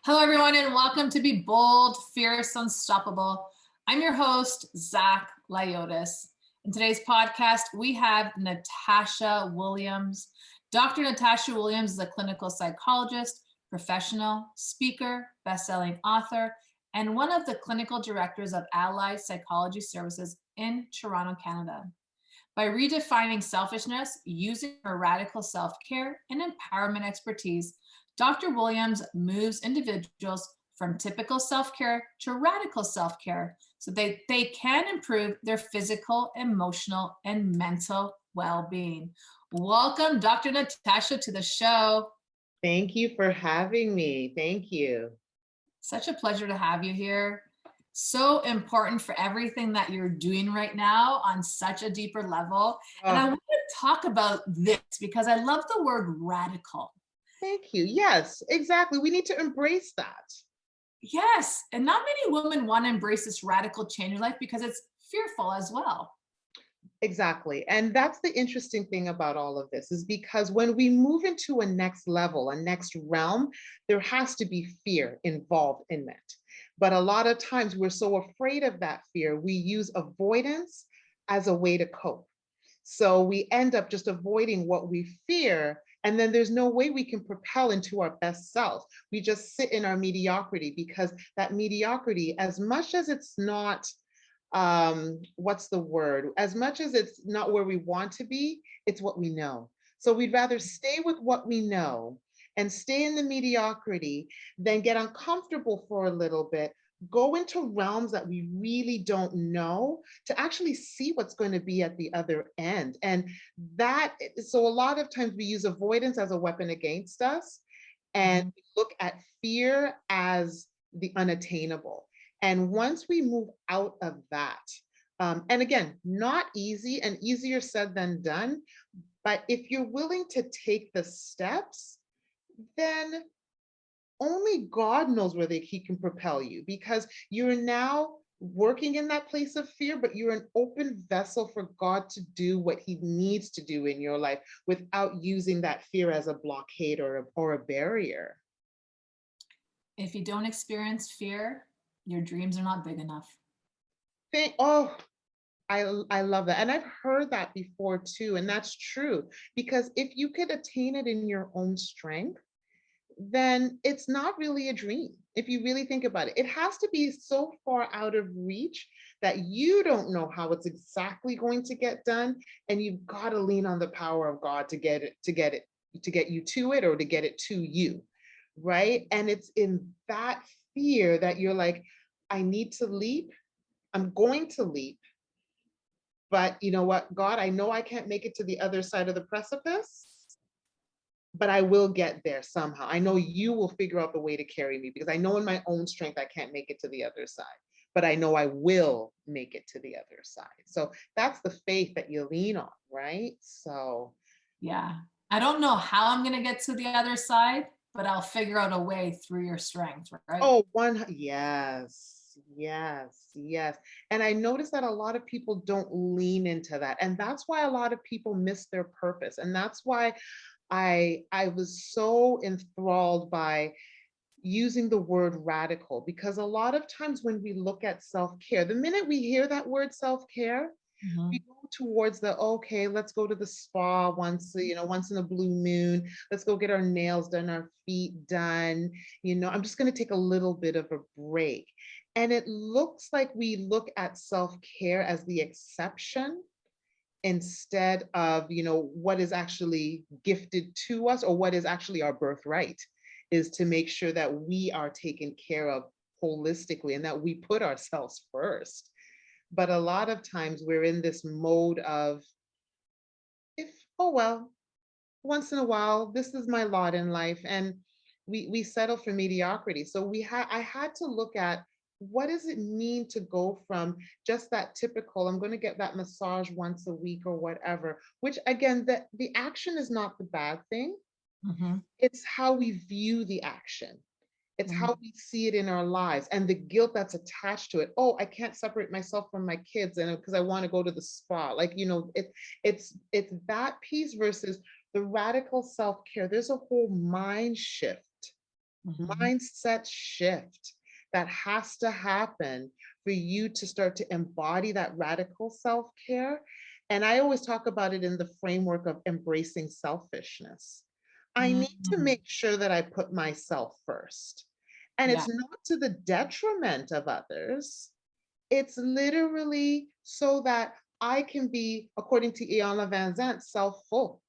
Hello, everyone, and welcome to Be Bold, Fierce, Unstoppable. I'm your host, Zach Lyotis. In today's podcast, we have Natasha Williams. Dr. Natasha Williams is a clinical psychologist, professional, speaker, best-selling author, and one of the clinical directors of Allied Psychology Services in Toronto, Canada. By redefining selfishness, using her radical self-care and empowerment expertise, Dr. Williams moves individuals from typical self-care to radical self-care so they can improve their physical, emotional, and mental well-being. Welcome, Dr. Natasha, to the show. Thank you for having me. Thank you. Such a pleasure to have you here. So important for everything that you're doing right now on such a deeper level. And I want to talk about this because I love the word radical. Thank you. Yes, exactly. We need to embrace that. Yes. And not many women want to embrace this radical change in life because it's fearful as well. Exactly. And that's the interesting thing about all of this is because when we move into a next level, a next realm, there has to be fear involved in that. But a lot of times we're so afraid of that fear, we use avoidance as a way to cope. So we end up just avoiding what we fear. And then there's no way we can propel into our best self. We just sit in our mediocrity because that mediocrity, as much as it's not, what's the word? As much as it's not where we want to be, it's what we know. So we'd rather stay with what we know and stay in the mediocrity than get uncomfortable for a little bit, go into realms that we really don't know to actually see what's going to be at the other end. And so a lot of times we use avoidance as a weapon against us and we look at fear as the unattainable. And once we move out of that, and again, not easy and easier said than done, but if you're willing to take the steps, then only God knows where He can propel you, because you're now working in that place of fear, but you're an open vessel for God to do what He needs to do in your life without using that fear as a blockade or a barrier. If you don't experience fear, your dreams are not big enough. I love that. And I've heard that before too. And that's true, because if you could attain it in your own strength, then it's not really a dream. If you really think about it, it has to be so far out of reach that you don't know how it's exactly going to get done. And you've got to lean on the power of God to get you to it, or to get it to you. Right. And it's in that fear that you're like, I need to leap. I'm going to leap. But you know what, God, I know I can't make it to the other side of the precipice, but I will get there somehow. I know you will figure out the way to carry me, because I know in my own strength I can't make it to the other side, but I know I will make it to the other side. So that's the faith that you lean on, right? So yeah, I don't know how I'm going to get to the other side, but I'll figure out a way through your strength, right? Oh, yes. And I noticed that a lot of people don't lean into that. And that's why a lot of people miss their purpose. And that's why I was so enthralled by using the word radical, because a lot of times when we look at self-care, the minute we hear that word self-care, we go towards okay, let's go to the spa once in a blue moon. Let's go get our nails done, our feet done. I'm just going to take a little bit of a break. And it looks like we look at self-care as the exception instead of, what is actually gifted to us, or what is actually our birthright, is to make sure that we are taken care of holistically and that we put ourselves first. But a lot of times we're in this mode of, once in a while, this is my lot in life. And we settle for mediocrity. So I had to look at, what does it mean to go from just that typical, I'm going to get that massage once a week or whatever, which again, the action is not the bad thing. It's how we view the action. It's how we see it in our lives, and the guilt that's attached to it. Oh, I can't separate myself from my kids, and because I want to go to the spa. It's that piece versus the radical self-care. There's a whole mind shift Mhm. mindset shift that has to happen for you to start to embody that radical self-care. And I always talk about it in the framework of embracing selfishness. I need to Mhm. make sure that I put myself first. And Yeah. it's not to the detriment of others. It's literally so that I can be, according to Iana Van Zandt, self-full,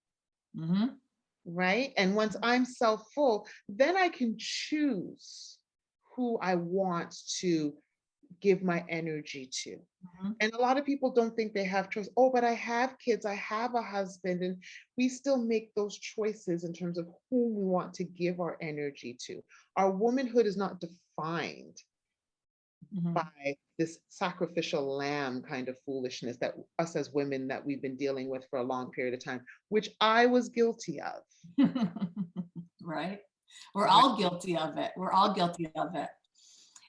Mhm. right? And once I'm self-full, then I can choose who I want to give my energy to. Mhm. And a lot of people don't think they have choice. Oh, but I have kids, I have a husband, and we still make those choices in terms of whom we want to give our energy to. Our womanhood is not defined Mhm. by this sacrificial lamb kind of foolishness that us as women that we've been dealing with for a long period of time, which I was guilty of. Right? We're Right. all guilty of it. We're all guilty of it.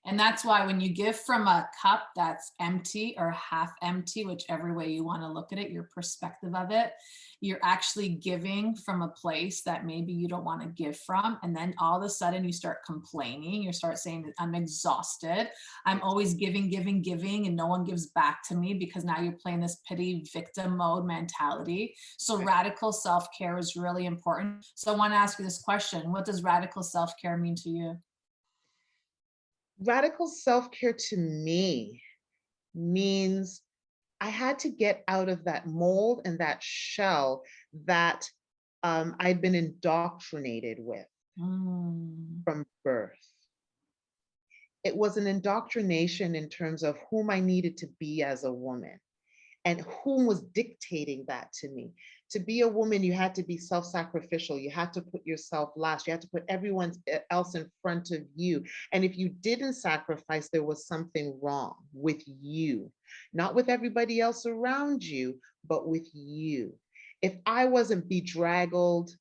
And that's why when you give from a cup that's empty or half empty, whichever way you want to look at it, your perspective of it, you're actually giving from a place that maybe you don't want to give from. And then all of a sudden you start complaining. You start saying that I'm exhausted. I'm always giving, giving, giving, and no one gives back to me because now you're playing this pity victim mode mentality. So radical self-care is really important. So I want to ask you this question. What does radical self-care mean to you? Radical self-care to me means I had to get out of that mold and that shell that I'd been indoctrinated with Mm. from birth. It was an indoctrination in terms of whom I needed to be as a woman and whom was dictating that to me. To be a woman, you had to be self sacrificial. You had to put yourself last. You had to put everyone else in front of you. And if you didn't sacrifice, there was something wrong with you, not with everybody else around you, but with you. If I wasn't bedraggled,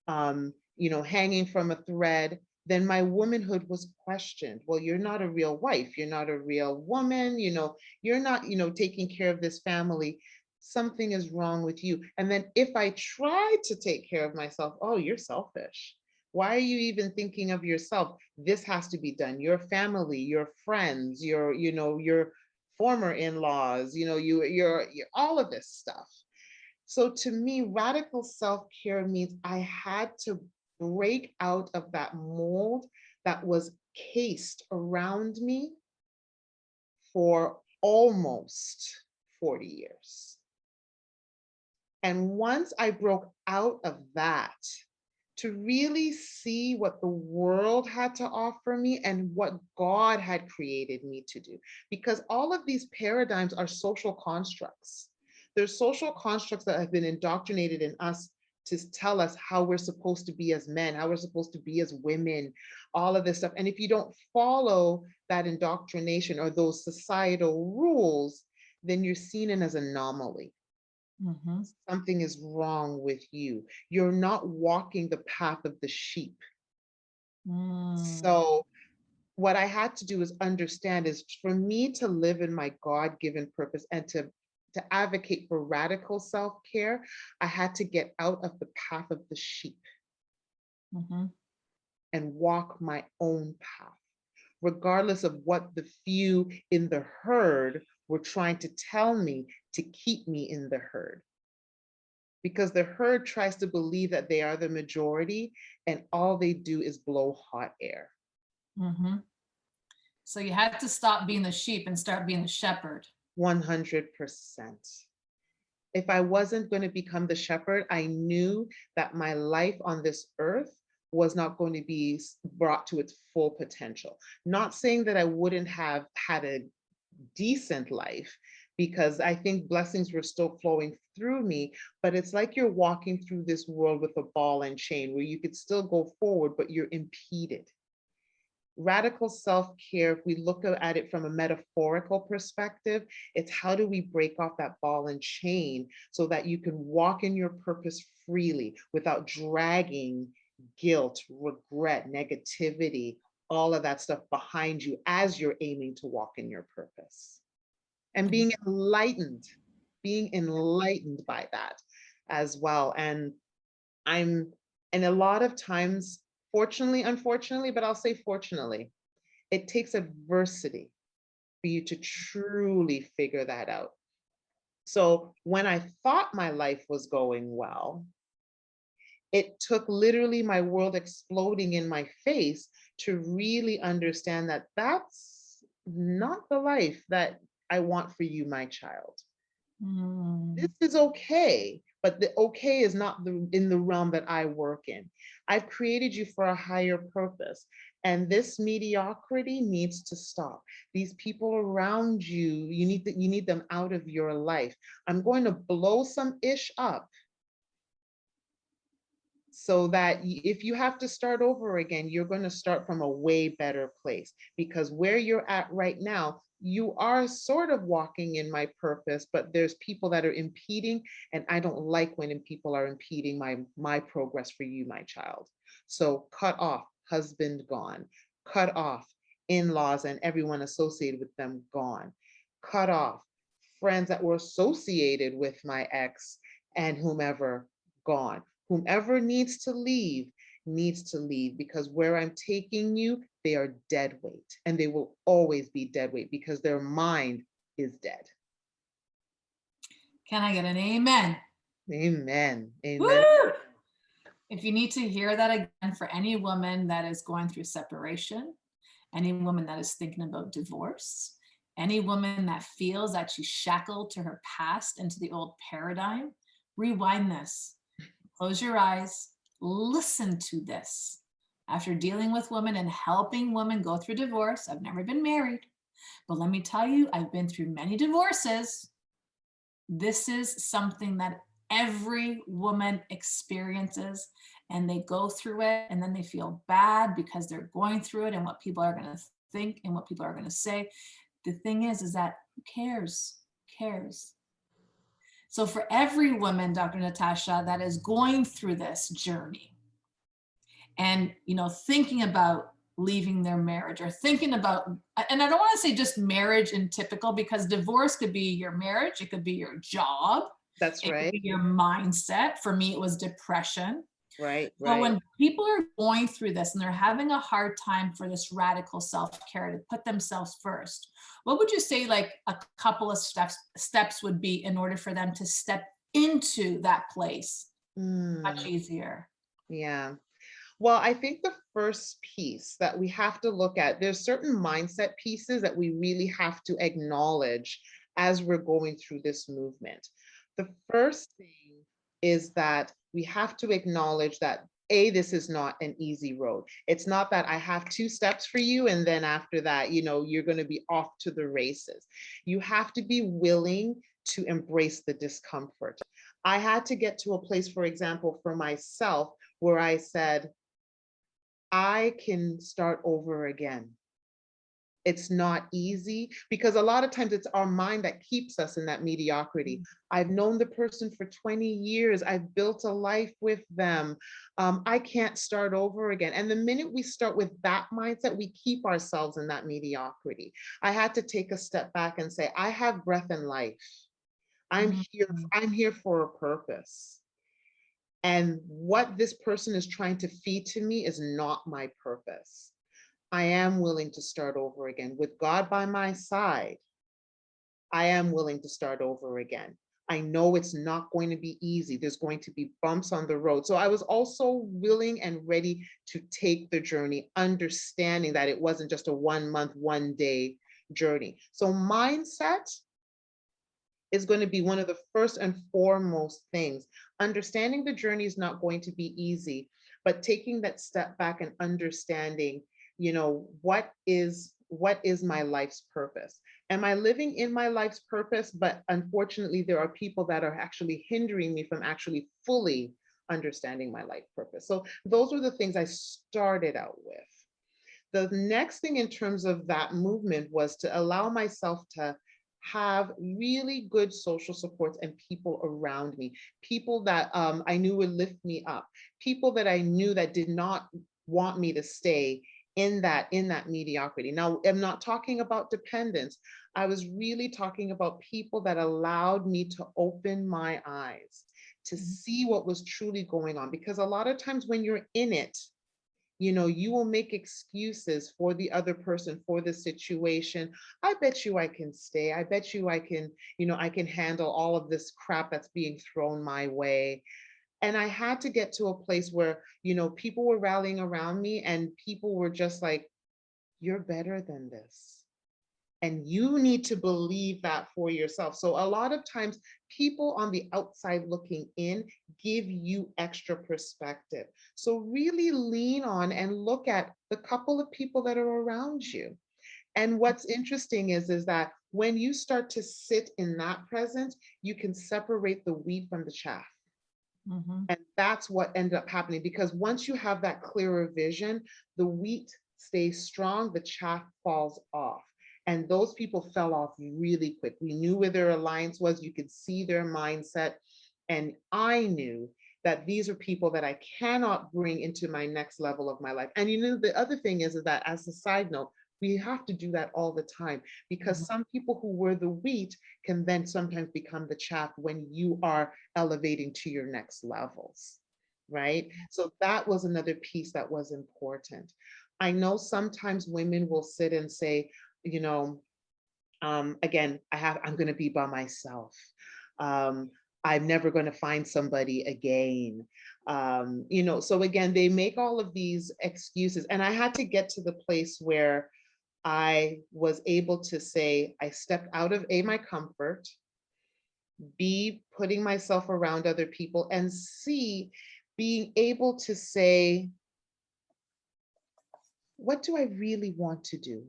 hanging from a thread, then my womanhood was questioned. Well, you're not a real wife. You're not a real woman. You're not, taking care of this family. Something is wrong with you. And then if I try to take care of myself, oh, you're selfish. Why are you even thinking of yourself? This has to be done. Your family, your friends, your former in-laws, you're all of this stuff. So to me, radical self-care means I had to break out of that mold that was cased around me for almost 40 years. And once I broke out of that, to really see what the world had to offer me and what God had created me to do. Because all of these paradigms are social constructs. They're social constructs that have been indoctrinated in us to tell us how we're supposed to be as men, how we're supposed to be as women, all of this stuff. And if you don't follow that indoctrination or those societal rules, then you're seen as an anomaly. Mm-hmm. Something is wrong with you. You're not walking the path of the sheep. Mm. So what I had to do is understand is for me to live in my God-given purpose and to advocate for radical self-care, I had to get out of the path of the sheep Mm-hmm. and walk my own path, regardless of what the few in the herd were trying to tell me to keep me in the herd. Because the herd tries to believe that they are the majority and all they do is blow hot air. Mm-hmm. So you had to stop being the sheep and start being the shepherd. 100%. If I wasn't going to become the shepherd, I knew that my life on this earth was not going to be brought to its full potential. Not saying that I wouldn't have had a decent life, because I think blessings were still flowing through me, but it's like you're walking through this world with a ball and chain where you could still go forward, but you're impeded. Radical self-care, if we look at it from a metaphorical perspective, it's how do we break off that ball and chain so that you can walk in your purpose freely without dragging guilt, regret, negativity, all of that stuff behind you as you're aiming to walk in your purpose. And being enlightened by that as well. And I'm, and a lot of times Fortunately, unfortunately, but I'll say fortunately, it takes adversity for you to truly figure that out. So when I thought my life was going well, it took literally my world exploding in my face to really understand that that's not the life that I want for you, my child. This Mm. is okay, but the okay is not in the realm that I work in. I've created you for a higher purpose, and this mediocrity needs to stop. These people around you, you need them out of your life. I'm going to blow some ish up so that if you have to start over again, you're going to start from a way better place, because where you're at right now, you are sort of walking in my purpose, but there's people that are impeding, and I don't like when people are impeding my progress for you, my child. So cut off husband gone, cut off in-laws and everyone associated with them gone, cut off friends that were associated with my ex and whomever gone. Whomever needs to leave, because where I'm taking you, they are dead weight, and they will always be dead weight because their mind is dead. Can I get an amen? Amen. Amen. Woo! If you need to hear that again, for any woman that is going through separation, any woman that is thinking about divorce, any woman that feels that she's shackled to her past and to the old paradigm, rewind this. Close your eyes, listen to this. After dealing with women and helping women go through divorce, I've never been married, but let me tell you, I've been through many divorces. This is something that every woman experiences, and they go through it and then they feel bad because they're going through it and what people are going to think and what people are going to say. The thing is that who cares? Who cares? So for every woman, Dr. Natasha, that is going through this journey and, thinking about leaving their marriage or thinking about, and I don't want to say just marriage in typical, because divorce could be your marriage, it could be your job, That's it could right. be your mindset. For me, it was depression. Right, So right. when people are going through this and they're having a hard time for this radical self-care to put themselves first, what would you say like a couple of steps would be in order for them to step into that place much easier? Yeah. Well, I think the first piece that we have to look at, there's certain mindset pieces that we really have to acknowledge as we're going through this movement. The first thing is that we have to acknowledge that this is not an easy road. It's not that I have 2 steps for you and then after that, you're going to be off to the races. You have to be willing to embrace the discomfort. I had to get to a place, for example, for myself, where I said, I can start over again. It's not easy because a lot of times it's our mind that keeps us in that mediocrity. I've known the person for 20 years. I've built a life with them. I can't start over again. And the minute we start with that mindset, we keep ourselves in that mediocrity. I had to take a step back and say, I have breath in life. I'm here. Mhm. I'm here for a purpose. And what this person is trying to feed to me is not my purpose. I am willing to start over again. With God by my side, I am willing to start over again. I know it's not going to be easy. There's going to be bumps on the road. So I was also willing and ready to take the journey, understanding that it wasn't just a 1 month, 1 day journey. So mindset is going to be one of the first and foremost things. Understanding the journey is not going to be easy, but taking that step back and understanding, what is my life's purpose? Am I living in my life's purpose? But unfortunately, there are people that are actually hindering me from actually fully understanding my life purpose. So those were the things I started out with. The next thing in terms of that movement was to allow myself to have really good social supports and people around me, people that I knew would lift me up, people that I knew that did not want me to stay in that mediocrity. Now, I'm not talking about dependence. I was really talking about people that allowed me to open my eyes to see what was truly going on. Because a lot of times when you're in it, You will make excuses for the other person, for the situation. I bet you I can stay. I bet you I can, I can handle all of this crap that's being thrown my way. And I had to get to a place where, people were rallying around me and people were just like, you're better than this. And you need to believe that for yourself. So a lot of times people on the outside looking in give you extra perspective. So really lean on and look at the couple of people that are around you. And what's interesting is that when you start to sit in that presence, you can separate the wheat from the chaff. Mm-hmm. And that's what ended up happening, because once you have that clearer vision, the wheat stays strong, the chaff falls off. And those people fell off really quick. We knew where their alliance was. You could see their mindset. And I knew that these are people that I cannot bring into my next level of my life. And the other thing is that, as a side note, we have to do that all the time, because some people who were the wheat can then sometimes become the chaff when you are elevating to your next levels, right? So that was another piece that was important. I know sometimes women will sit and say, again, I'm going to be by myself. I'm never going to find somebody again. So again, they make all of these excuses. And I had to get to the place where I was able to say, I stepped out of my comfort, B, putting myself around other people, and C, being able to say, what do I really want to do?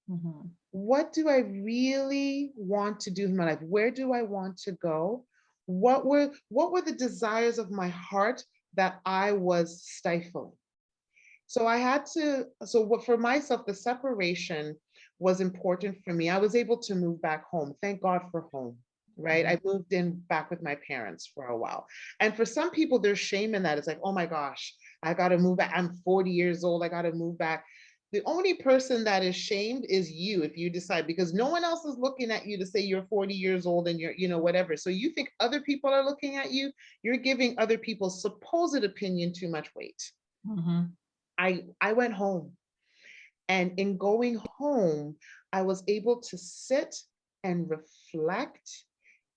Mm-hmm. What do I really want to do in my life? Where do I want to go? What were the desires of my heart that I was stifling? So I had to, so what for myself, the separation was important for me. I was able to move back home. Thank God for home, right? I moved in back with my parents for a while. And for some people, there's shame in that. It's like, oh my gosh, I got to move back. I'm 40 years old. I got to move back. The only person that is shamed is you if you decide, because no one else is looking at you to say you're 40 years old and you're, whatever. So you think other people are looking at you, you're giving other people's supposed opinion too much weight. Mm-hmm. I went home, and in going home, I was able to sit and reflect,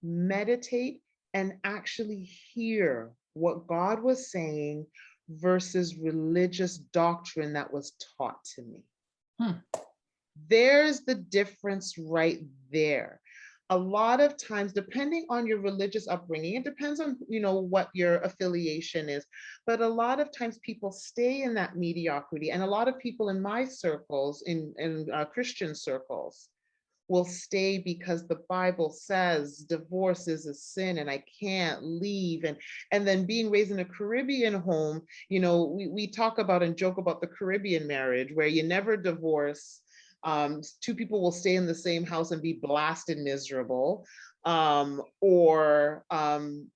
meditate, and actually hear what God was saying versus religious doctrine that was taught to me. There's the difference right there. A lot of times, depending on your religious upbringing, it depends on, what your affiliation is, but a lot of times people stay in that mediocrity. And a lot of people in my circles, in Christian circles, will stay because the Bible says divorce is a sin and I can't leave. And then being raised in a Caribbean home, we talk about and joke about the Caribbean marriage where you never divorce. Two people will stay in the same house and be blasted miserable, or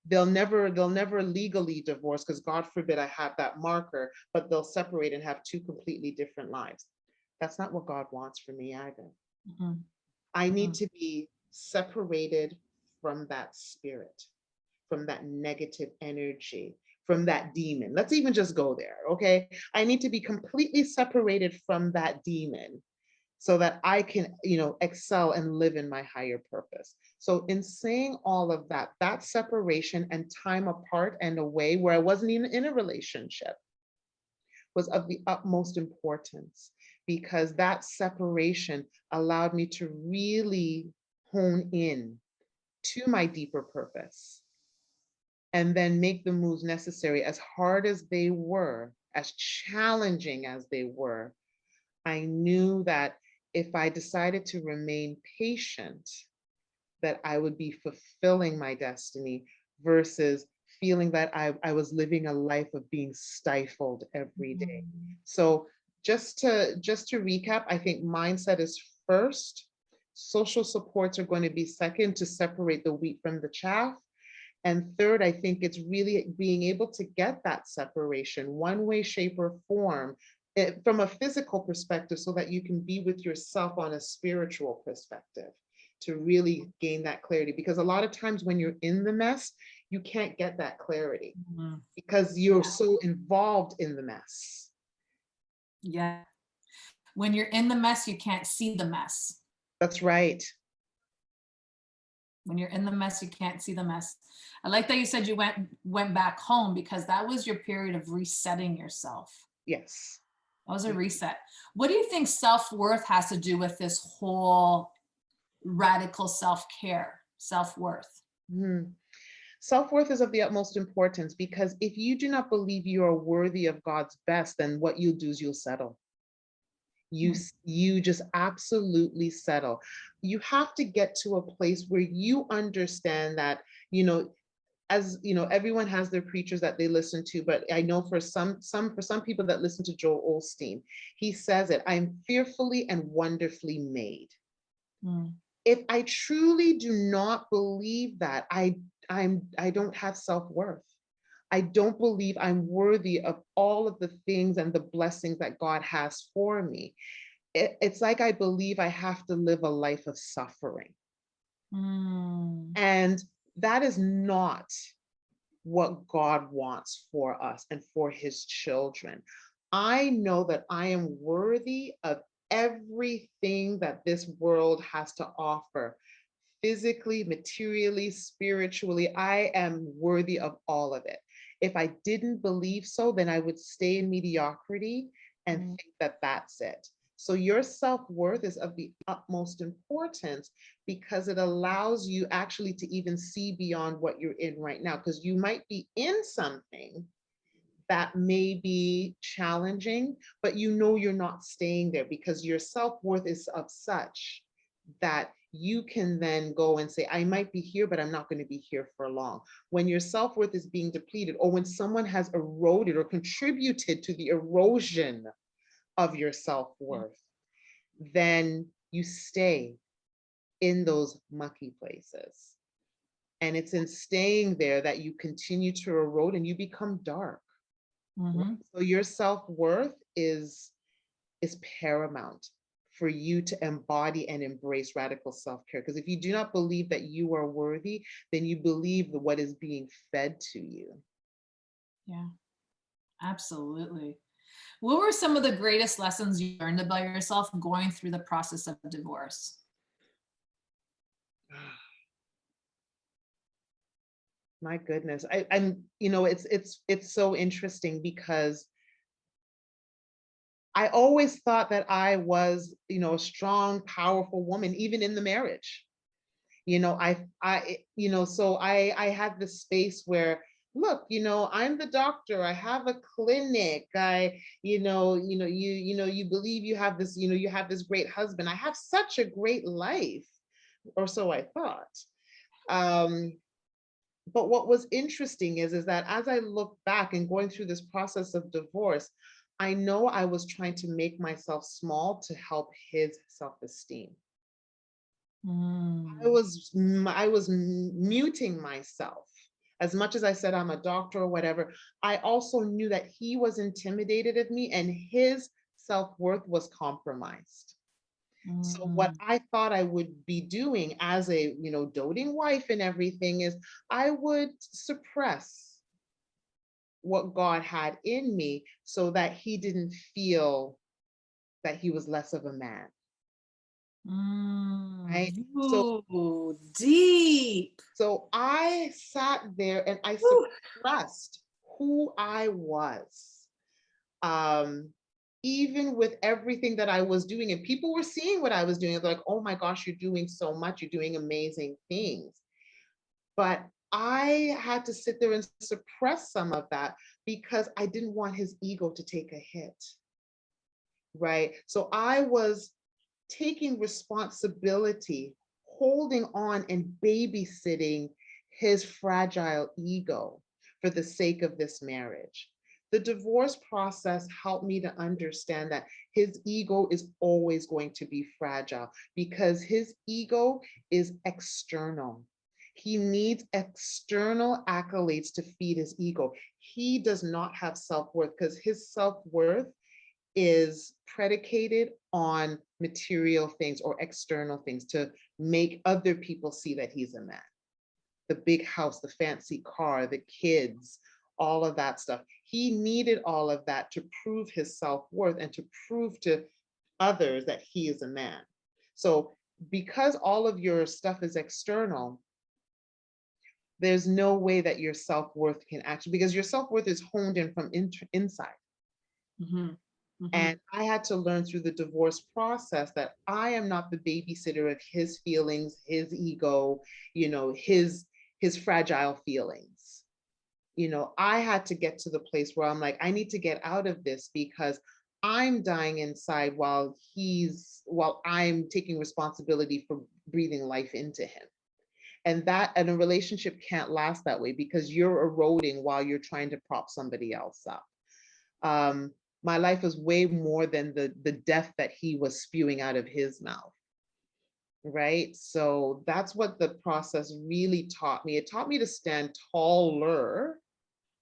they'll never legally divorce, because God forbid I have that marker, but they'll separate and have two completely different lives. That's not what God wants for me either. Mm-hmm. I need to be separated from that spirit, from that negative energy, from that demon. Let's even just go there, okay? I need to be completely separated from that demon so that I can, excel and live in my higher purpose. So in saying all of that, that separation and time apart and away where I wasn't even in a relationship was of the utmost importance, because that separation allowed me to really hone in to my deeper purpose and then make the moves necessary. As hard as they were, as challenging as they were, I knew that if I decided to remain patient, that I would be fulfilling my destiny versus feeling that I was living a life of being stifled every day. So just to recap, I think mindset is first, social supports are going to be second to separate the wheat from the chaff. And third, I think it's really being able to get that separation, one way, shape, or form, from a physical perspective, so that you can be with yourself on a spiritual perspective to really gain that clarity. Because a lot of times when you're in the mess, you can't get that clarity because you're so involved in the mess. Yeah. When you're in the mess, you can't see the mess. That's right. When you're in the mess, you can't see the mess. I like that you said you went back home, because that was your period of resetting yourself. Yes. That was a reset. What do you think self-worth has to do with this whole radical self-care, self-worth? Mhm. Self-worth is of the utmost importance, because if you do not believe you are worthy of God's best, then what you'll do is you'll settle. You just absolutely settle. You have to get to a place where you understand that, you know, as you know, everyone has their preachers that they listen to, but I know for some people that listen to Joel Osteen, he says it, I'm fearfully and wonderfully made. Mm. If I truly do not believe that, I don't have self-worth. I don't believe I'm worthy of all of the things and the blessings that God has for me. It's like I believe I have to live a life of suffering. Mm. And that is not what God wants for us and for his children. I know that I am worthy of everything that this world has to offer. Physically, materially, spiritually, I am worthy of all of it. If I didn't believe so, then I would stay in mediocrity and Mm. think that that's it. So your self-worth is of the utmost importance, because it allows you actually to even see beyond what you're in right now, because you might be in something that may be challenging, but you know you're not staying there, because your self-worth is of such that you can then go and say, I might be here, but I'm not going to be here for long. When your self-worth is being depleted, or when someone has eroded or contributed to the erosion of your self-worth, then you stay in those mucky places. And it's in staying there that you continue to erode and you become dark. Mm-hmm. So your self-worth is paramount for you to embody and embrace radical self-care. Because if you do not believe that you are worthy, then you believe what is being fed to you. Yeah, absolutely. What were some of the greatest lessons you learned about yourself going through the process of divorce? My goodness. I'm, it's so interesting, because I always thought that I was, a strong, powerful woman, even in the marriage. So I had this space where, look, I'm the doctor, I have a clinic, you believe you have this, you have this great husband, I have such a great life, or so I thought. But what was interesting is that as I look back and going through this process of divorce, I know I was trying to make myself small to help his self-esteem. I Mm. was I was muting myself. As much as I said I'm a doctor or whatever, I also knew that he was intimidated of me and his self-worth was compromised. So what Mm. I thought I would be doing as a, doting wife and everything is I would suppress what God had in me so that he didn't feel that he was less of a man, Mm. right? So Ooh, deep. So I sat there and I Whew. suppressed who I was, um, even with everything that I was doing. And people were seeing what I was doing. They're like, oh my gosh, you're doing so much. You're doing amazing things. But I had to sit there and suppress some of that because I didn't want his ego to take a hit, right? So I was taking responsibility, holding on and babysitting his fragile ego for the sake of this marriage. The divorce process helped me to understand that his ego is always going to be fragile because his ego is external. He needs external accolades to feed his ego. He does not have self-worth because his self-worth is predicated on material things or external things to make other people see that he's a man. The big house, the fancy car, the kids, all of that stuff. He needed all of that to prove his self-worth and to prove to others that he is a man. So because all of your stuff is external, there's no way that your self-worth can actually, because your self-worth is honed in from inside. Mm-hmm. Mm-hmm. And I had to learn through the divorce process that I am not the babysitter of his feelings, his ego, his fragile feelings. I had to get to the place where I'm like, I need to get out of this because I'm dying inside while I'm taking responsibility for breathing life into him. And a relationship can't last that way because you're eroding while you're trying to prop somebody else up. My life was way more than the death that he was spewing out of his mouth. Right. So that's what the process really taught me. It taught me to stand taller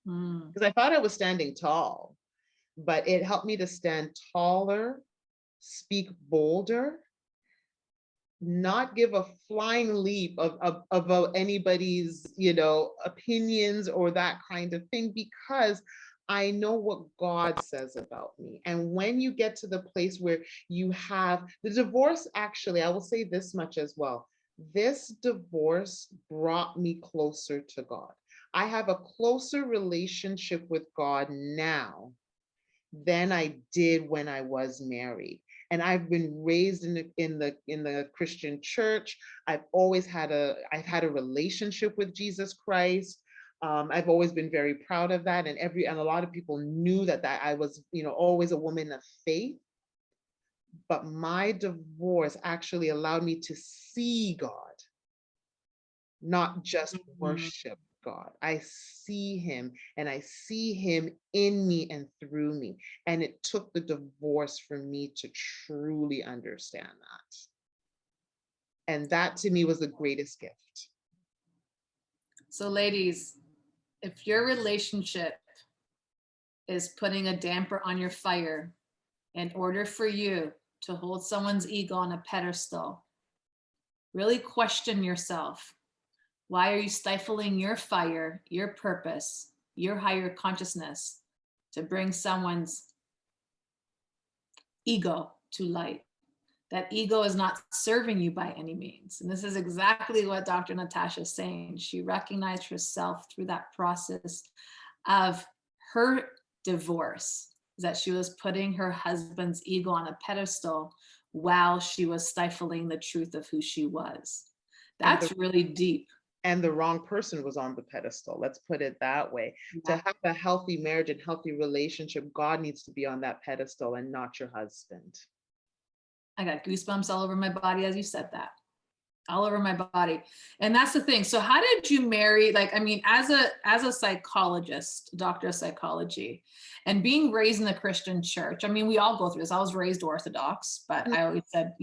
because I thought I was standing tall, but it helped me to stand taller, speak bolder, not give a flying leap of anybody's, opinions or that kind of thing, because I know what God says about me. And when you get to the place where you have the divorce, actually, I will say this much as well. This divorce brought me closer to God. I have a closer relationship with God now than I did when I was married. And I've been raised in the Christian church. I've had a relationship with Jesus Christ. I've always been very proud of that, and a lot of people knew that I was, always a woman of faith. But my divorce actually allowed me to see God, not just worship God. I see him, and I see him in me and through me. And it took the divorce for me to truly understand that. And that to me was the greatest gift. So ladies, if your relationship is putting a damper on your fire in order for you to hold someone's ego on a pedestal, really question yourself. Why are you stifling your fire, your purpose, your higher consciousness to bring someone's ego to light? That ego is not serving you by any means. And this is exactly what Dr. Natasha is saying. She recognized herself through that process of her divorce, that she was putting her husband's ego on a pedestal while she was stifling the truth of who she was. That's really deep. And the wrong person was on the pedestal. Let's put it that way. Yeah. To have a healthy marriage and healthy relationship, God needs to be on that pedestal and not your husband. I got goosebumps all over my body as you said that. All over my body. And that's the thing. So how did you marry, as a psychologist, doctor of psychology, and being raised in the Christian church, we all go through this. I was raised Orthodox, but I always said,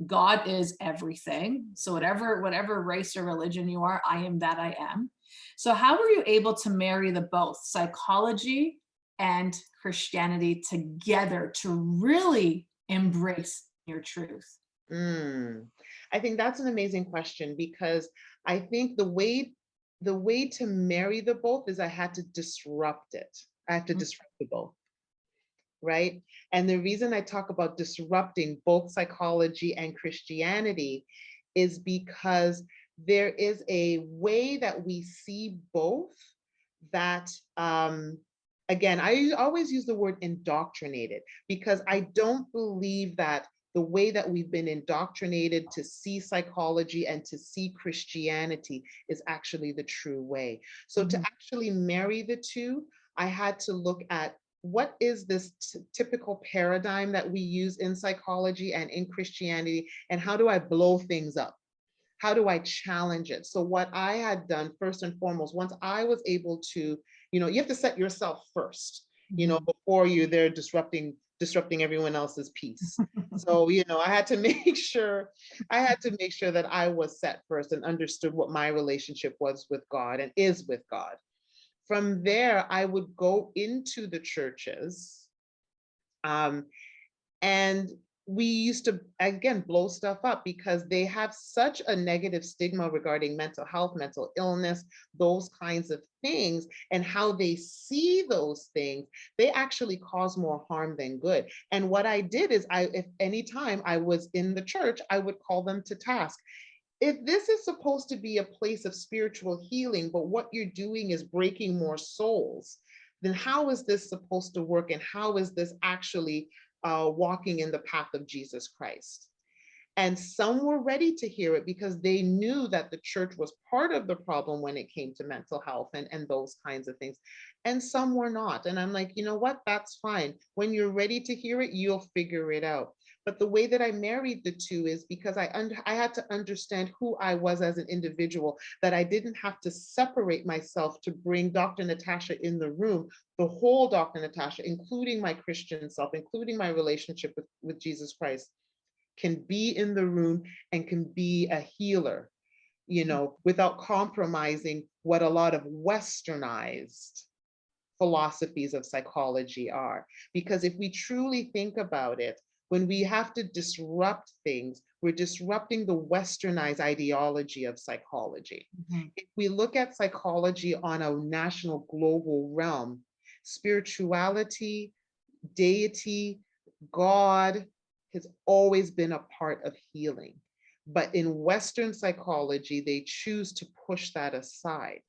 God is everything. So whatever race or religion you are, I am that I am. So how were you able to marry the both psychology and Christianity together to really embrace your truth? I think that's an amazing question, because I think the way to marry the both is I had to disrupt it. I have to disrupt the both, right? And the reason I talk about disrupting both psychology and Christianity is because there is a way that we see both that, again, I always use the word indoctrinated, because I don't believe that the way that we've been indoctrinated to see psychology and to see Christianity is actually the true way. So to actually marry the two, I had to look at what is this typical paradigm that we use in psychology and in Christianity, and how do I blow things up? How do I challenge it? So what I had done first and foremost, once I was able to, you have to set yourself first, before you're there disrupting everyone else's peace. So, I had to make sure that I was set first and understood what my relationship was with God and is with God. From there, I would go into the churches, and we used to, again, blow stuff up because they have such a negative stigma regarding mental health, mental illness, those kinds of things, and how they see those things. They actually cause more harm than good. And what I did is, if anytime I was in the church, I would call them to task. If this is supposed to be a place of spiritual healing, but what you're doing is breaking more souls, then how is this supposed to work? And how is this actually walking in the path of Jesus Christ? And some were ready to hear it because they knew that the church was part of the problem when it came to mental health and those kinds of things. And some were not. And I'm like, you know what? That's fine. When you're ready to hear it, you'll figure it out. But the way that I married the two is because I had to understand who I was as an individual, that I didn't have to separate myself to bring Dr. Natasha in the room, the whole Dr. Natasha, including my Christian self, including my relationship with Jesus Christ, can be in the room and can be a healer, without compromising what a lot of westernized philosophies of psychology are. Because if we truly think about it, when we have to disrupt things, we're disrupting the westernized ideology of psychology. Mm-hmm. If we look at psychology on a national global realm, spirituality, deity, God has always been a part of healing. But in Western psychology, they choose to push that aside.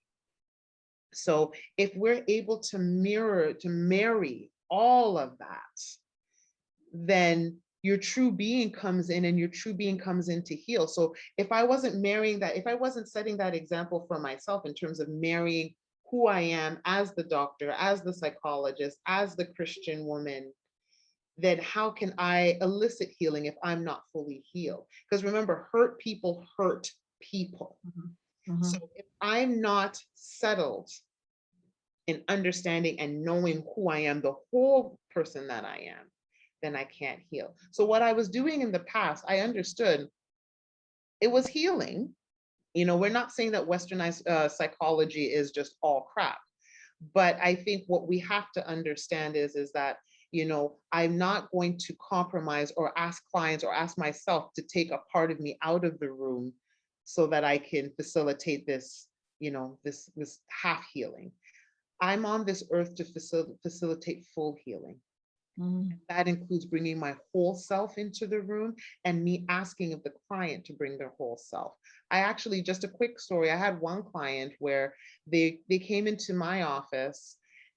So if we're able to marry all of that, then your true being comes in, and your true being comes in to heal. So if I wasn't marrying that, if I wasn't setting that example for myself in terms of marrying who I am as the doctor, as the psychologist, as the Christian woman, then how can I elicit healing if I'm not fully healed? Because remember, hurt people hurt people. Mm-hmm. Mm-hmm. So if I'm not settled in understanding and knowing who I am, the whole person that I am, then I can't heal. So what I was doing in the past, I understood it was healing. We're not saying that westernized psychology is just all crap, but I think what we have to understand is that, I'm not going to compromise or ask clients or ask myself to take a part of me out of the room so that I can facilitate this, this half healing. I'm on this earth to facilitate full healing. Mm. That includes bringing my whole self into the room and me asking of the client to bring their whole self. I actually, just a quick story, I had one client where they came into my office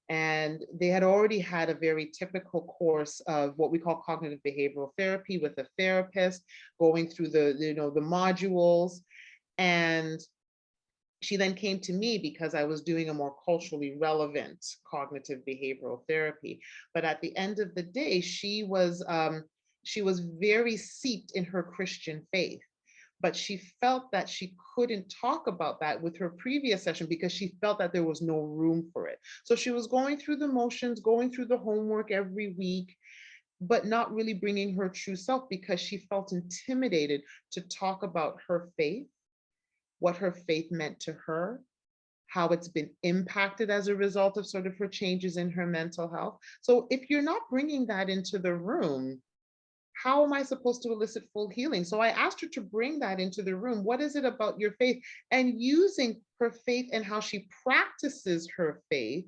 and they had already had a very typical course of what we call cognitive behavioral therapy with a therapist, going through the modules. And she then came to me because I was doing a more culturally relevant cognitive behavioral therapy. But at the end of the day, she was very steeped in her Christian faith. But she felt that she couldn't talk about that with her previous session because she felt that there was no room for it. So she was going through the motions, going through the homework every week, but not really bringing her true self because she felt intimidated to talk about her faith, what her faith meant to her, how it's been impacted as a result of sort of her changes in her mental health. So if you're not bringing that into the room, how am I supposed to elicit full healing? So I asked her to bring that into the room. What is it about your faith? And using her faith and how she practices her faith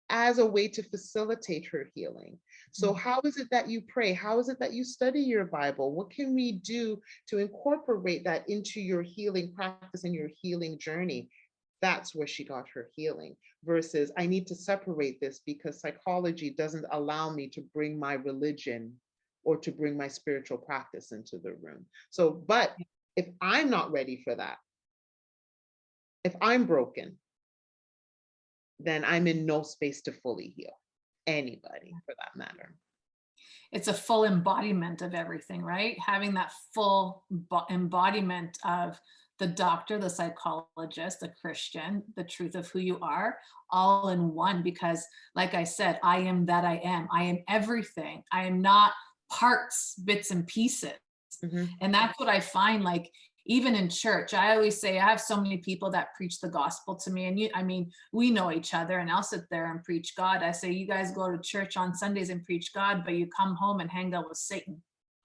as a way to facilitate her healing. So how is it that you pray? How is it that you study your Bible? What can we do to incorporate that into your healing practice and your healing journey? That's where she got her healing, versus I need to separate this because psychology doesn't allow me to bring my religion or to bring my spiritual practice into the room. So, but if I'm not ready for that, if I'm broken, then I'm in no space to fully heal anybody for that matter. It's a full embodiment of everything, right? Having that full embodiment of the doctor, the psychologist, the Christian, the truth of who you are, all in one. Because like I said, I am that I am. I am everything. I am not parts, bits and pieces. Mm-hmm. And that's what I find, like, even in church, I always say I have so many people that preach the gospel to me, and I mean, we know each other, and I'll sit there and preach God. I say, you guys go to church on Sundays and preach God, but you come home and hang out with Satan.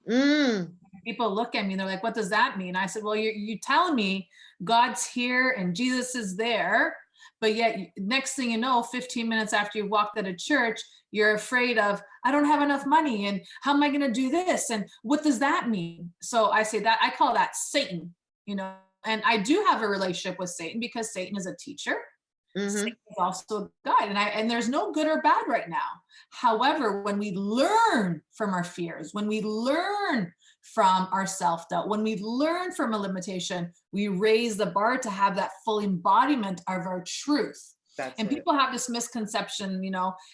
Mm. People look at me, they're like, what does that mean? I said, well, you're telling me God's here and Jesus is there, but yet next thing you know, 15 minutes after you walked out of church, you're afraid of, I don't have enough money, and how am I going to do this, and what does that mean? So I say that, I call that Satan, and I do have a relationship with Satan because Satan is a teacher. Satan is also a guide, and there's no good or bad right now. However, when we learn from our fears, when we learn from our self-doubt, when we learn from a limitation, we raise the bar to have that full embodiment of our truth. That's And right. people have this misconception,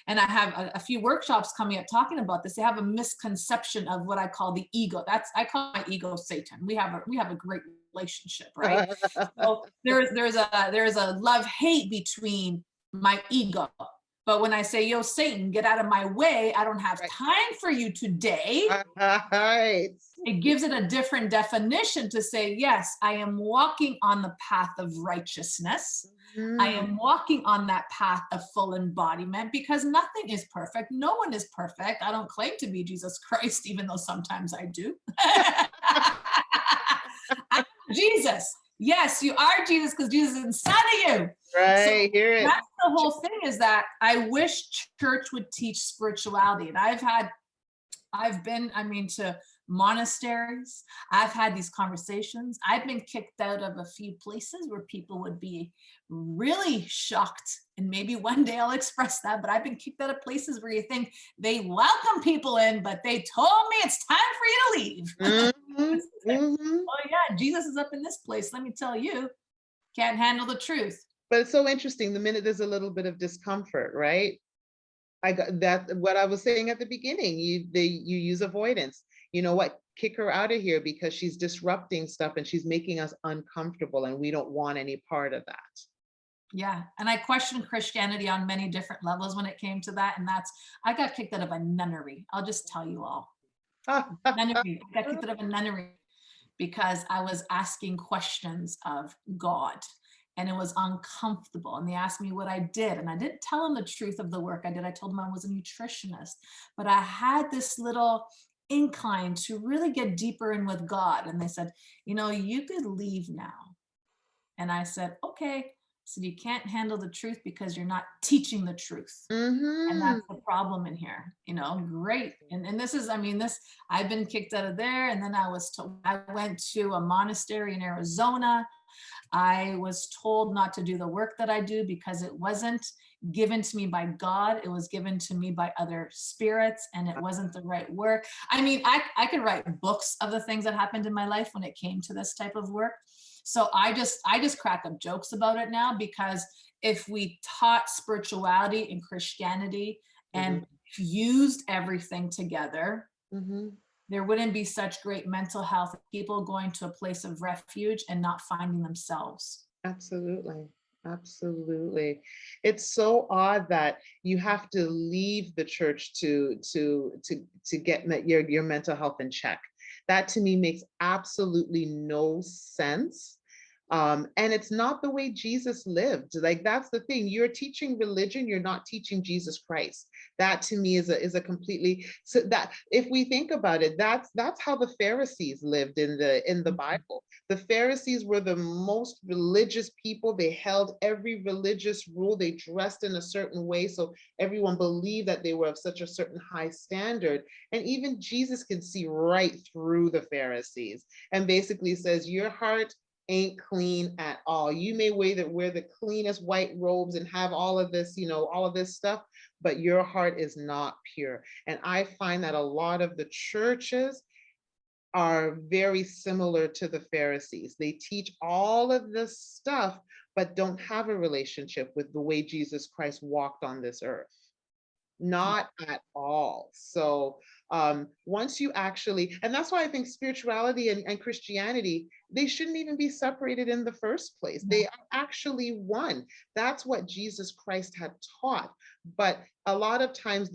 and I have a few workshops coming up talking about this. They have a misconception of what I call the ego. I call my ego Satan. We have a great relationship, right? So there's a love-hate between my ego. But when I say, yo, Satan, get out of my way, I don't have Right. time for you today. Right. It gives it a different definition to say, yes, I am walking on the path of righteousness. I am walking on that path of full embodiment, because nothing is perfect. No one is perfect. I don't claim to be Jesus Christ, even though sometimes I do. I'm Jesus. Yes, you are Jesus, because Jesus is inside of you. Right. So Hear it. that's the whole thing, is that I wish church would teach spirituality. And I've been, to monasteries. I've had these conversations. I've been kicked out of a few places where people would be really shocked. And maybe one day I'll express that, but I've been kicked out of places where you think they welcome people in, but they told me it's time for you to leave. Oh yeah, Jesus is up in this place. Let me tell you, can't handle the truth. But it's so interesting. The minute there's a little bit of discomfort, right? I got that. What I was saying at the beginning, you use avoidance. You know what? Kick her out of here, because she's disrupting stuff and she's making us uncomfortable, and we don't want any part of that. Yeah. And I questioned Christianity on many different levels when it came to that. And I got kicked out of a nunnery. I'll just tell you all. Nunnery. I got kicked out of a nunnery because I was asking questions of God, and it was uncomfortable. And they asked me what I did. And I didn't tell them the truth of the work I did. I told them I was a nutritionist, but I had this little incline to really get deeper in with God. And they said, you could leave now. And I said, okay. So you can't handle the truth because you're not teaching the truth. And that's the problem in here, great. And this is, I've been kicked out of there. And then I went to a monastery in Arizona. I was told not to do the work that I do because it wasn't given to me by God. It was given to me by other spirits, and it wasn't the right work. I could write books of the things that happened in my life when it came to this type of work. So I just crack up jokes about it now, because if we taught spirituality and Christianity and fused everything together, there wouldn't be such great mental health, people going to a place of refuge and not finding themselves. Absolutely. Absolutely. It's so odd that you have to leave the church to get your mental health in check. That to me makes absolutely no sense. And it's not the way Jesus lived. Like, that's the thing. You're teaching religion, you're not teaching Jesus Christ. That to me is a completely, so that if we think about it, that's how the Pharisees lived in the Bible. The Pharisees were the most religious people. They held every religious rule. They dressed in a certain way, so everyone believed that they were of such a certain high standard. And even Jesus can see right through the Pharisees and basically says, your heart ain't clean at all. You may wear the cleanest white robes and have all of this, all of this stuff, but your heart is not pure. And I find that a lot of the churches are very similar to the Pharisees. They teach all of this stuff, but don't have a relationship with the way Jesus Christ walked on this earth. Not at all. So once you actually, and that's why I think spirituality and Christianity, they shouldn't even be separated in the first place. They are actually one. That's what Jesus Christ had taught. But a lot of times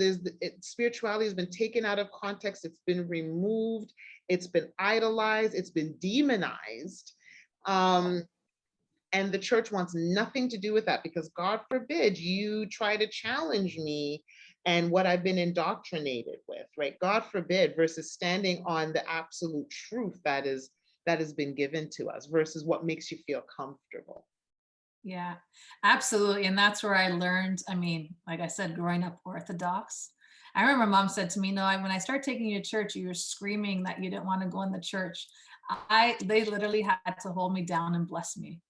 spirituality has been taken out of context. It's been removed. It's been idolized. It's been demonized. And the church wants nothing to do with that, because God forbid you try to challenge me and what I've been indoctrinated with, right? God forbid, versus standing on the absolute truth that has been given to us versus what makes you feel comfortable. Yeah, absolutely. And that's where I learned, I mean, like I said, growing up Orthodox. I remember mom said to me, no, when I start taking you to church, you were screaming that you didn't want to go in the church. They literally had to hold me down and bless me.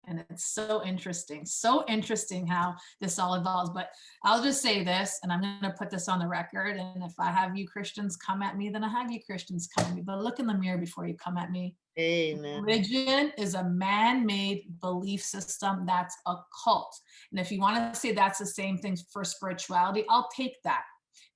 And it's so interesting how this all evolves. But I'll just say this, and I'm going to put this on the record. And if I have you Christians come at me, then I have you Christians come at me. But look in the mirror before you come at me. Amen. Religion is a man-made belief system that's a cult. And if you want to say that's the same thing for spirituality, I'll take that,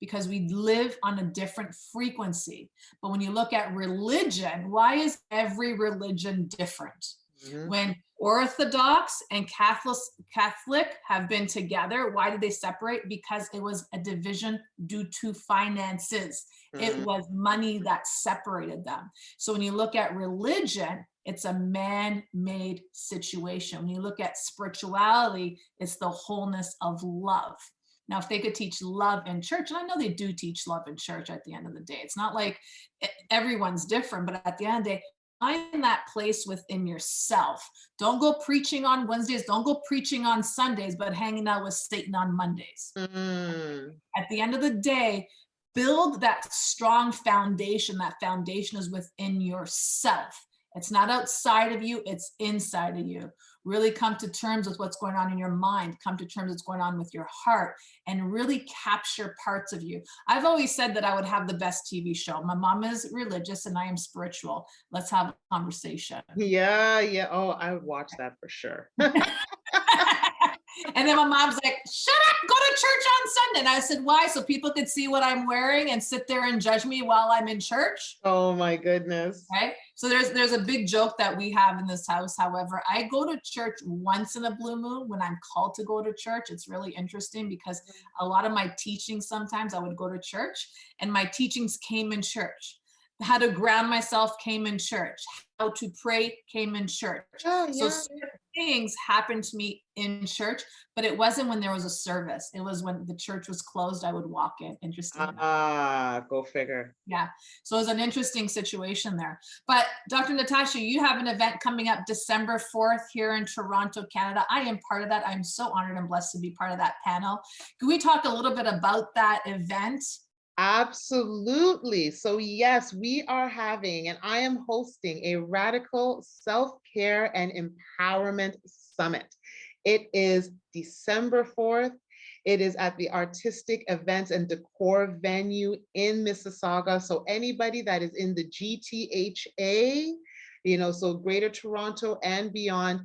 because we live on a different frequency. But when you look at religion, why is every religion different? Mm-hmm. When Orthodox and Catholic have been together, why did they separate? Because it was a division due to finances. It was money that separated them. So when you look at religion, it's a man-made situation. When you look at spirituality, it's the wholeness of love. Now, if they could teach love in church, and I know they do teach love in church at the end of the day, it's not like everyone's different, but at the end of the day, find that place within yourself. Don't go preaching on Wednesdays. Don't go preaching on Sundays, but hanging out with Satan on Mondays. At the end of the day, build that strong foundation. That foundation is within yourself. It's not outside of you, it's inside of you. Really come to terms with what's going on in your mind, come to terms with what's going on with your heart, and really capture parts of you. I've always said that I would have the best TV show. My mom is religious and I am spiritual. Let's have a conversation. Yeah. Oh, I would watch that for sure. And then my mom's like, shut up, go to church on Sunday. And I said, why? So people could see what I'm wearing and sit there and judge me while I'm in church? Oh my goodness. Right? So there's a big joke that we have in this house. However, I go to church once in a blue moon when I'm called to go to church. It's really interesting because a lot of my teachings, sometimes I would go to church and my teachings came in church. How to ground myself came in church. How to pray came in church. Oh, So yeah. certain things happened to me in church, but it wasn't when there was a service. It was when the church was closed, I would walk in. Interesting enough. Go figure. Yeah. So it was an interesting situation there. But Dr. Natasha, you have an event coming up December 4th here in Toronto, Canada. I am part of that. I'm so honored and blessed to be part of that panel. Can we talk a little bit about that event? Absolutely. So yes, we are having, and I am hosting a radical self-care and empowerment summit. It is December 4th. It is at the Artistic Events and Decor venue in Mississauga. So anybody that is in the GTHA, so Greater Toronto and beyond,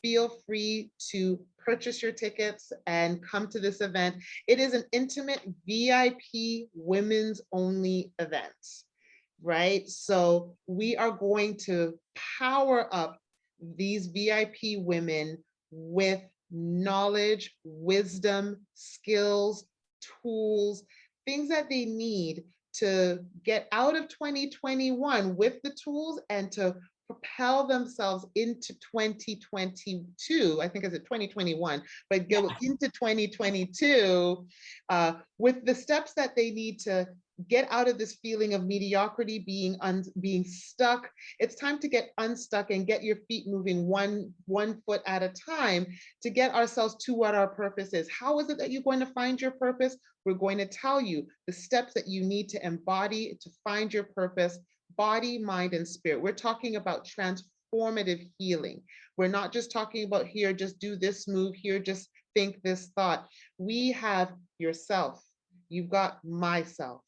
feel free to purchase your tickets and come to this event. It is an intimate VIP women's only event, right? So we are going to power up these VIP women with knowledge, wisdom, skills, tools, things that they need to get out of 2021 with the tools and to propel themselves into 2022. I think it's 2021, but go into 2022 with the steps that they need to get out of this feeling of mediocrity, being stuck. It's time to get unstuck and get your feet moving one foot at a time to get ourselves to what our purpose is. How is it that you're going to find your purpose? We're going to tell you the steps that you need to embody to find your purpose. Body, mind, and spirit. We're talking about transformative healing. We're not just talking about here, just do this move, here, just think this thought. We have yourself. You've got myself.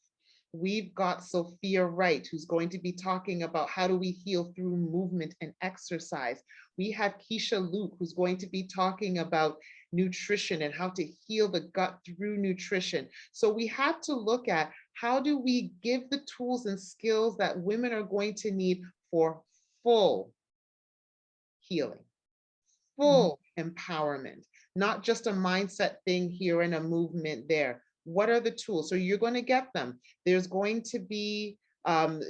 We've got Sophia Wright, who's going to be talking about how do we heal through movement and exercise. We have Keisha Luke, who's going to be talking about nutrition and how to heal the gut through nutrition. So we have to look at how do we give the tools and skills that women are going to need for full healing, full empowerment, not just a mindset thing here and a movement there. What are the tools? So you're going to get them. There's going to be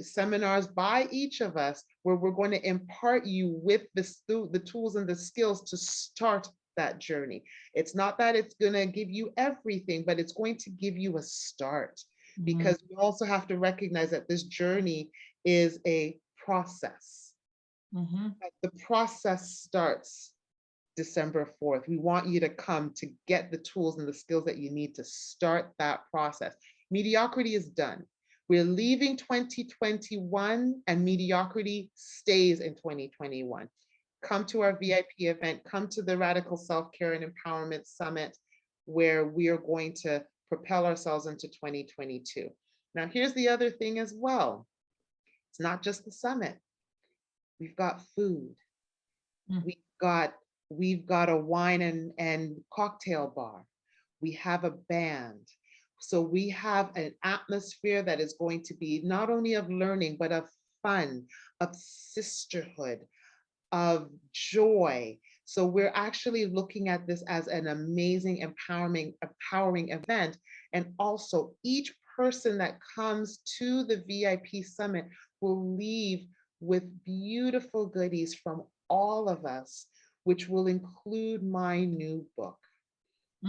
seminars by each of us where we're going to impart you with the tools and the skills to start that journey. It's not that it's going to give you everything, but it's going to give you a start, because we also have to recognize that this journey is a process. The process starts December 4th. We want you to come to get the tools and the skills that you need to start that process. Mediocrity is done. We're leaving 2021 and mediocrity stays in 2021. Come to our VIP event, come to the Radical Self-Care and Empowerment Summit, where we are going to propel ourselves into 2022. Now, here's the other thing as well. It's not just the summit. We've got food. We've got a wine and cocktail bar. We have a band. So we have an atmosphere that is going to be not only of learning, but of fun, of sisterhood, of joy. So we're actually looking at this as an amazing, empowering event. And also each person that comes to the VIP summit will leave with beautiful goodies from all of us, which will include my new book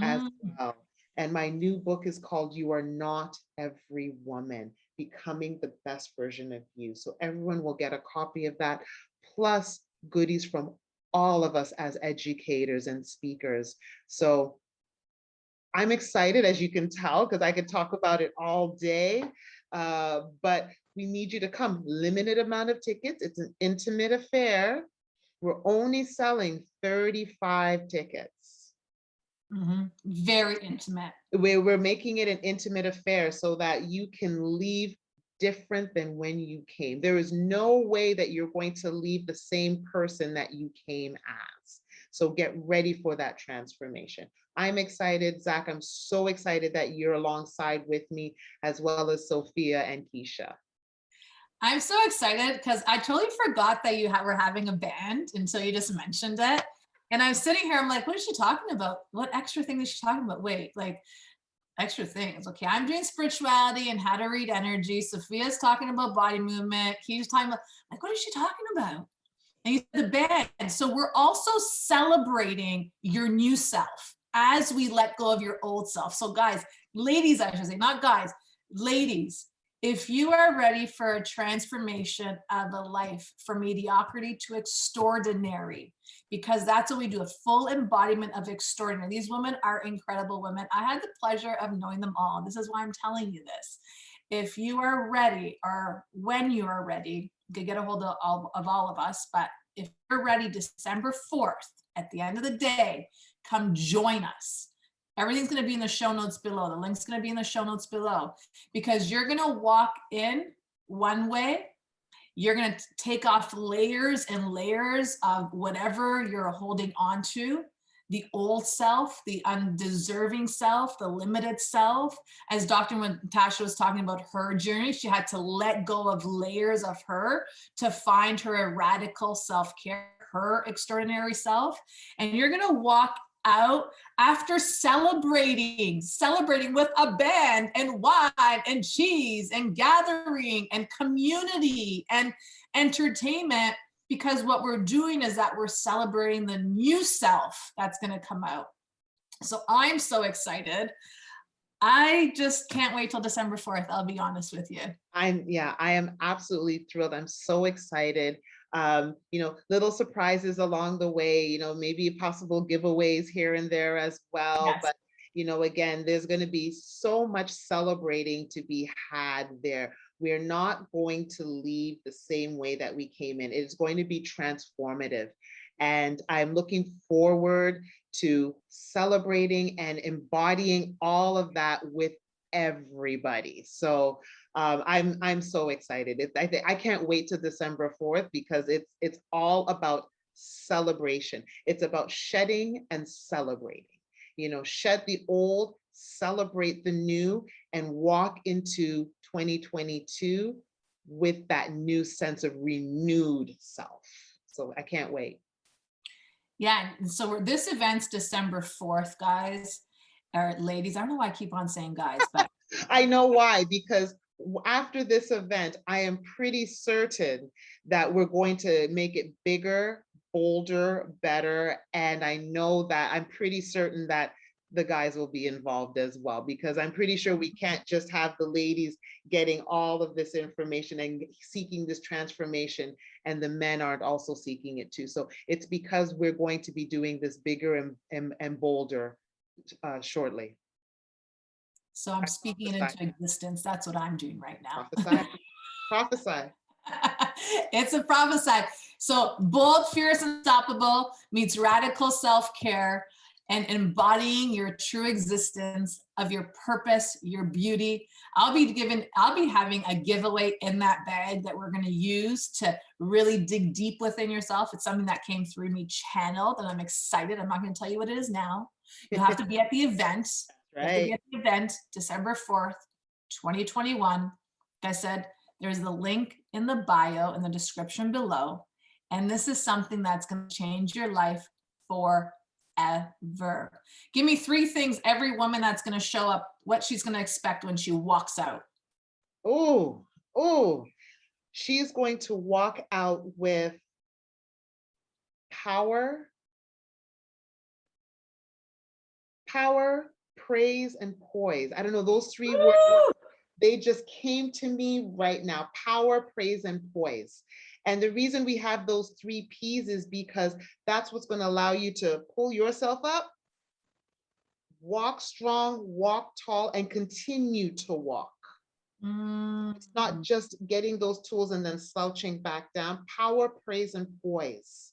as well. And my new book is called You Are Not Every Woman, Becoming the Best Version of You. So everyone will get a copy of that, plus goodies from all of us as educators and speakers. So I'm excited, as you can tell, because I could talk about it all day, but we need you to come. Limited amount of tickets. It's an intimate affair. We're only selling 35 tickets. Very intimate. We're making it an intimate affair so that you can leave different than when you came. There is no way that you're going to leave the same person that you came as. So get ready for that transformation. I'm excited, Zach. I'm so excited that you're alongside with me, as well as Sophia and Keisha. I'm so excited because I totally forgot that you were having a band until you just mentioned it. And I was sitting here, I'm like, what is she talking about? What extra thing is she talking about? Wait, like extra things. Okay, I'm doing spirituality and how to read energy. Sophia's talking about body movement. He's talking about, like, what is she talking about? And he's the band. So we're also celebrating your new self as we let go of your old self. So guys, ladies, I should say, not guys, ladies, if you are ready for a transformation of a life from mediocrity to extraordinary, because that's what we do, a full embodiment of extraordinary. These women are incredible women. I had the pleasure of knowing them all. This is why I'm telling you this. If you are ready, or when you are ready, you can get a hold of all of us, but if you're ready, December 4th, at the end of the day, come join us. Everything's going to be in the show notes below. The link's going to be in the show notes below, because you're going to walk in one way. You're going to take off layers and layers of whatever you're holding on to, the old self, the undeserving self, the limited self. As Dr. Natasha was talking about her journey, she had to let go of layers of her to find her radical self-care, her extraordinary self. And you're going to walk out after celebrating with a band and wine and cheese and gathering and community and entertainment, because what we're doing is that we're celebrating the new self that's going to come out. So I'm so excited. I just can't wait till December 4th. I'll be honest with you. I am absolutely thrilled. I'm so excited. Little surprises along the way, maybe possible giveaways here and there as well. Yes. But, again, there's going to be so much celebrating to be had there. We're not going to leave the same way that we came in. It's going to be transformative. And I'm looking forward to celebrating and embodying all of that with everybody. So I'm so excited. I can't wait till December 4th, because it's all about celebration. It's about shedding and celebrating. Shed the old, celebrate the new, and walk into 2022 with that new sense of renewed self. So I can't wait. Yeah, so this event's December 4th, guys, or ladies. I don't know why I keep on saying guys, but I know why, because after this event, I am pretty certain that we're going to make it bigger, bolder, better. And I know that I'm pretty certain that the guys will be involved as well, because I'm pretty sure we can't just have the ladies getting all of this information and seeking this transformation, and the men aren't also seeking it too. So it's because we're going to be doing this bigger and bolder shortly. So I'm speaking it into existence. That's what I'm doing right now. Prophesy. Prophesy. It's a prophesy. So bold, fierce, unstoppable meets radical self-care and embodying your true existence of your purpose, your beauty. I'll be having a giveaway in that bag that we're going to use to really dig deep within yourself. It's something that came through me channeled, and I'm excited. I'm not going to tell you what it is now. You have to be at the event. Right. You have to be at the event, December 4th, 2021. Like I said, there's the link in the bio in the description below. And this is something that's going to change your life forever. Give me 3 things every woman that's going to show up, what she's going to expect when she walks out. She's going to walk out with power, praise, and poise. I don't know, those 3 words, they just came to me right now. Power, praise, and poise. And the reason we have those 3 P's is because that's what's going to allow you to pull yourself up, walk strong, walk tall, and continue to walk. It's not just getting those tools and then slouching back down. Power, praise, and poise.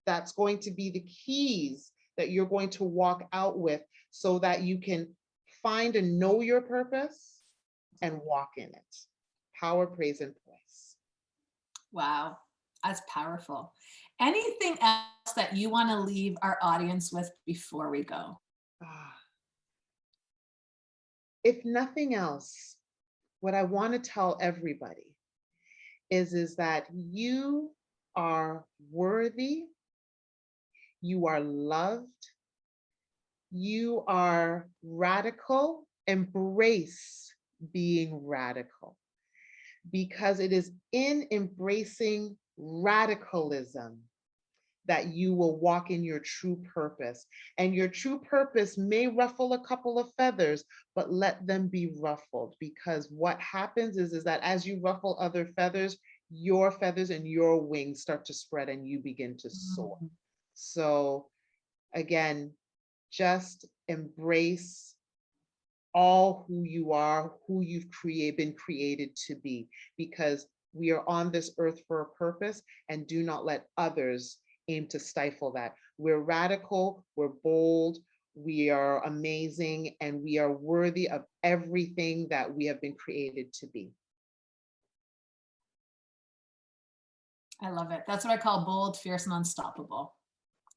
That's going to be the keys that you're going to walk out with, so that you can find and know your purpose and walk in it. Power, praise, and poise. Wow, that's powerful. Anything else that you want to leave our audience with before we go? If nothing else, what I want to tell everybody is that you are worthy, you are loved, you are radical. Embrace being radical, because it is in embracing radicalism that you will walk in your true purpose. And your true purpose may ruffle a couple of feathers, but let them be ruffled, because what happens is that as you ruffle other feathers, your feathers and your wings start to spread and you begin to soar. So again, just embrace all who you are, who you've been created to be, because we are on this earth for a purpose, and do not let others aim to stifle that. We're radical, we're bold, we are amazing, and we are worthy of everything that we have been created to be. I love it. That's what I call bold, fierce, and unstoppable.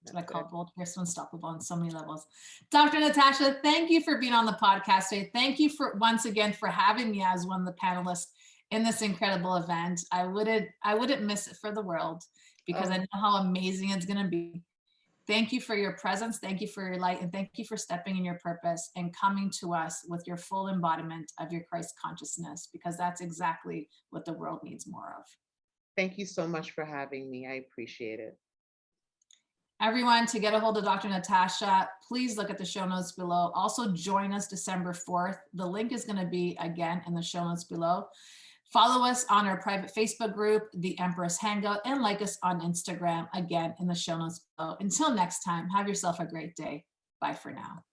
That's what I call bold, fierce, and unstoppable on so many levels. Dr. Natasha, thank you for being on the podcast today. Thank you for once again for having me as one of the panelists in this incredible event. I wouldn't miss it for the world, because I know how amazing it's going to be. Thank you for your presence. Thank you for your light. And thank you for stepping in your purpose and coming to us with your full embodiment of your Christ consciousness, because that's exactly what the world needs more of. Thank you so much for having me. I appreciate it. Everyone, to get a hold of Dr. Natasha, please look at the show notes below. Also join us December 4th. The link is going to be again in the show notes below. Follow us on our private Facebook group, The Empress Hangout, and like us on Instagram, again in the show notes below. Until next time, have yourself a great day. Bye for now.